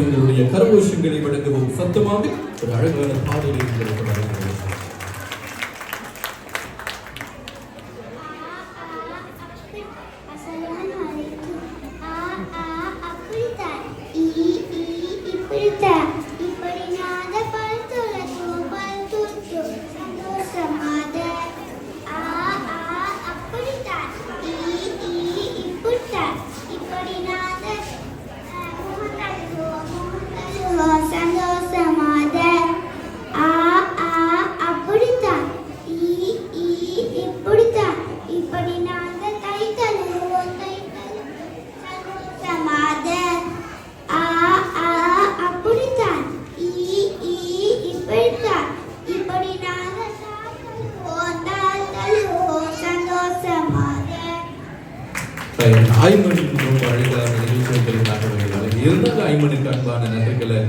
எங்களுடைய கரகோஷங்களை வழங்கவும் சத்தமாக ஒரு அழகான பாடலை உங்களுக்கு வழங்குகிறேன். ஐமனுக்கு ரொம்ப அழகான நிகழ்ச்சிகள் இருந்தாங்க. இருந்தாலும் ஐமனுக்கு அன்பான நன்றிகளை